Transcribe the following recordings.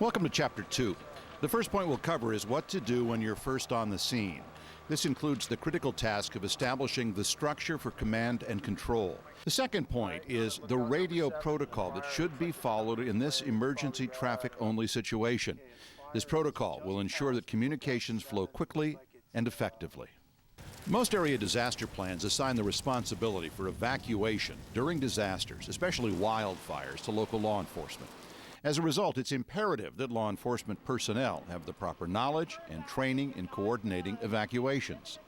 Welcome to Chapter 2. The first point we'll cover is what to do when you're first on the scene. This includes the critical task of establishing the structure for command and control. The second point is the radio protocol that should be followed in this emergency traffic-only situation. This protocol will ensure that communications flow quickly and effectively. Most area disaster plans assign the responsibility for evacuation during disasters, especially wildfires, to local law enforcement. As a result, it's imperative that law enforcement personnel have the proper knowledge and training in coordinating evacuations.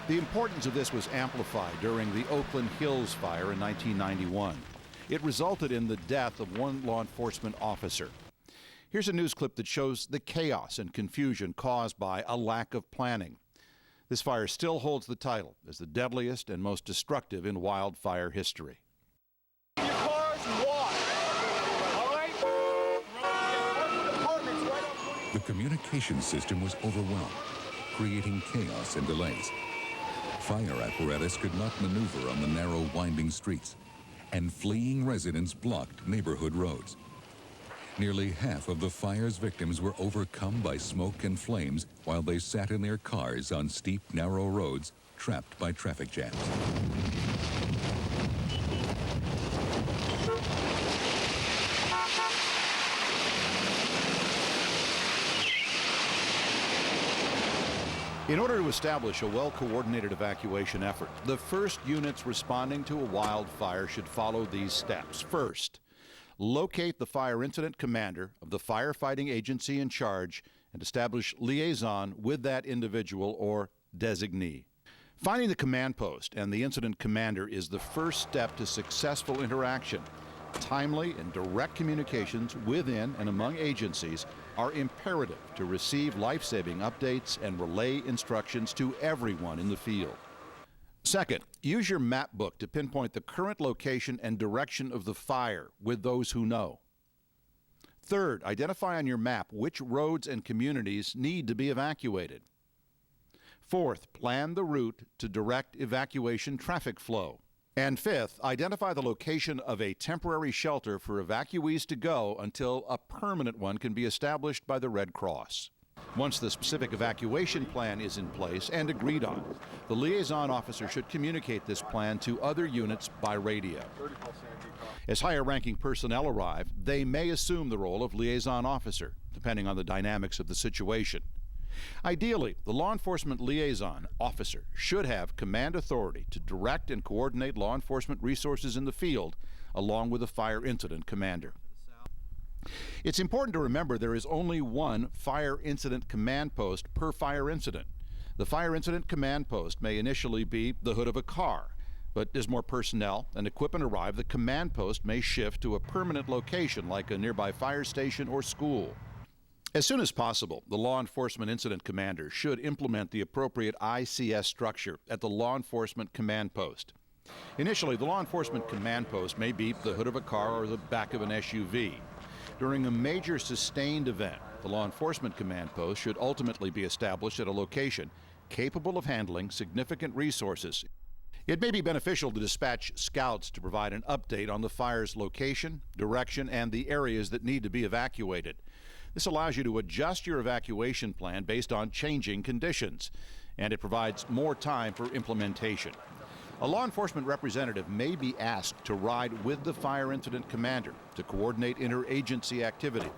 The importance of this was amplified during the Oakland Hills fire in 1991. It resulted in the death of one law enforcement officer. Here's a news clip that shows the chaos and confusion caused by a lack of planning. This fire still holds the title as the deadliest and most destructive in wildfire history. The communication system was overwhelmed, creating chaos and delays. Fire apparatus could not maneuver on the narrow, winding streets, and fleeing residents blocked neighborhood roads. Nearly half of the fire's victims were overcome by smoke and flames while they sat in their cars on steep, narrow roads, trapped by traffic jams. In order to establish a well-coordinated evacuation effort, the first units responding to a wildfire should follow these steps. First, locate the fire incident commander of the firefighting agency in charge and establish liaison with that individual or designee. Finding the command post and the incident commander is the first step to successful interaction. Timely and direct communications within and among agencies are imperative to receive life-saving updates and relay instructions to everyone in the field. Second, use your map book to pinpoint the current location and direction of the fire with those who know. Third, identify on your map which roads and communities need to be evacuated. Fourth, plan the route to direct evacuation traffic flow. And fifth, identify the location of a temporary shelter for evacuees to go until a permanent one can be established by the Red Cross. Once the specific evacuation plan is in place and agreed on, the liaison officer should communicate this plan to other units by radio. As higher-ranking personnel arrive, they may assume the role of liaison officer, depending on the dynamics of the situation. Ideally, the law enforcement liaison officer should have command authority to direct and coordinate law enforcement resources in the field, along with the fire incident commander. It's important to remember there is only one fire incident command post per fire incident. The fire incident command post may initially be the hood of a car, but as more personnel and equipment arrive, the command post may shift to a permanent location like a nearby fire station or school. As soon as possible, the law enforcement incident commander should implement the appropriate ICS structure at the law enforcement command post. Initially, the law enforcement command post may be the hood of a car or the back of an SUV. During a major sustained event, the law enforcement command post should ultimately be established at a location capable of handling significant resources. It may be beneficial to dispatch scouts to provide an update on the fire's location, direction, and the areas that need to be evacuated. This allows you to adjust your evacuation plan based on changing conditions, and it provides more time for implementation. A law enforcement representative may be asked to ride with the fire incident commander to coordinate interagency activity.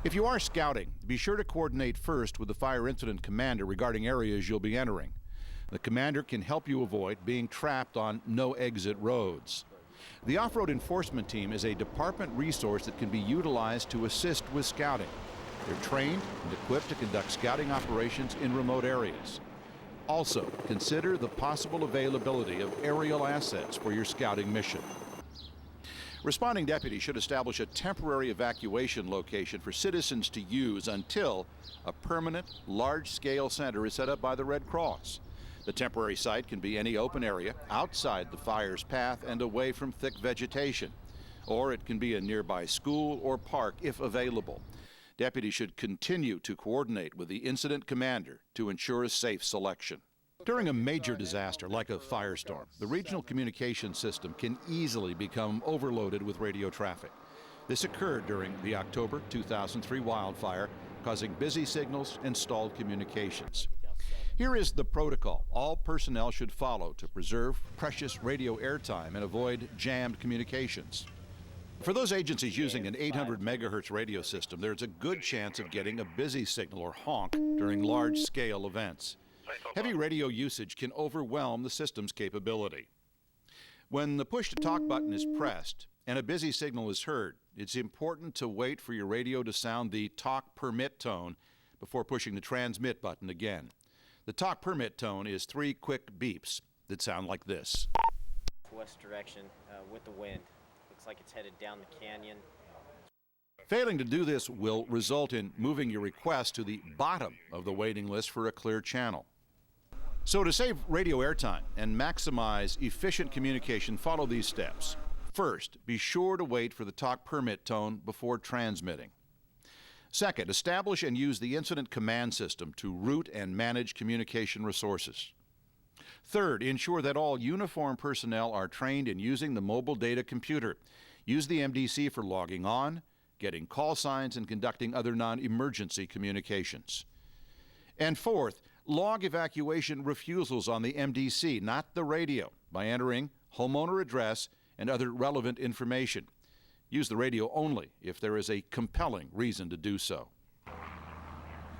If you are scouting, be sure to coordinate first with the fire incident commander regarding areas you'll be entering. The commander can help you avoid being trapped on no-exit roads. The off-road enforcement team is a department resource that can be utilized to assist with scouting. They're trained and equipped to conduct scouting operations in remote areas. Also, consider the possible availability of aerial assets for your scouting mission. Responding deputies should establish a temporary evacuation location for citizens to use until a permanent, large-scale center is set up by the Red Cross. The temporary site can be any open area outside the fire's path and away from thick vegetation, or it can be a nearby school or park if available. Deputies should continue to coordinate with the incident commander to ensure a safe selection. During a major disaster like a firestorm, the regional communication system can easily become overloaded with radio traffic. This occurred during the October 2003 wildfire, causing busy signals and stalled communications. Here is the protocol all personnel should follow to preserve precious radio airtime and avoid jammed communications. For those agencies using an 800 megahertz radio system, there's a good chance of getting a busy signal or honk during large-scale events. Heavy radio usage can overwhelm the system's capability. When the push-to-talk button is pressed and a busy signal is heard, it's important to wait for your radio to sound the talk permit tone before pushing the transmit button again. The talk permit tone is 3 quick beeps that sound like this. West direction with the wind. Looks like it's headed down the canyon. Failing to do this will result in moving your request to the bottom of the waiting list for a clear channel. So to save radio airtime and maximize efficient communication, follow these steps. First, be sure to wait for the talk permit tone before transmitting. Second, establish and use the incident command system to route and manage communication resources. Third, ensure that all uniformed personnel are trained in using the mobile data computer. Use the MDC for logging on, getting call signs, and conducting other non-emergency communications. And fourth, log evacuation refusals on the MDC, not the radio, by entering homeowner address and other relevant information. Use the radio only if there is a compelling reason to do so.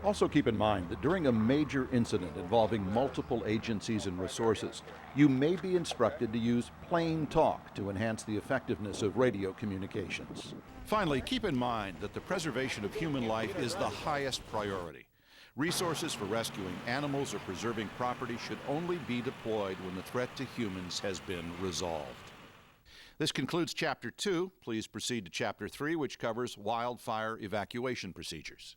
Also keep in mind that during a major incident involving multiple agencies and resources, you may be instructed to use plain talk to enhance the effectiveness of radio communications. Finally, keep in mind that the preservation of human life is the highest priority. Resources for rescuing animals or preserving property should only be deployed when the threat to humans has been resolved. This concludes Chapter 2. Please proceed to Chapter 3, which covers wildfire evacuation procedures.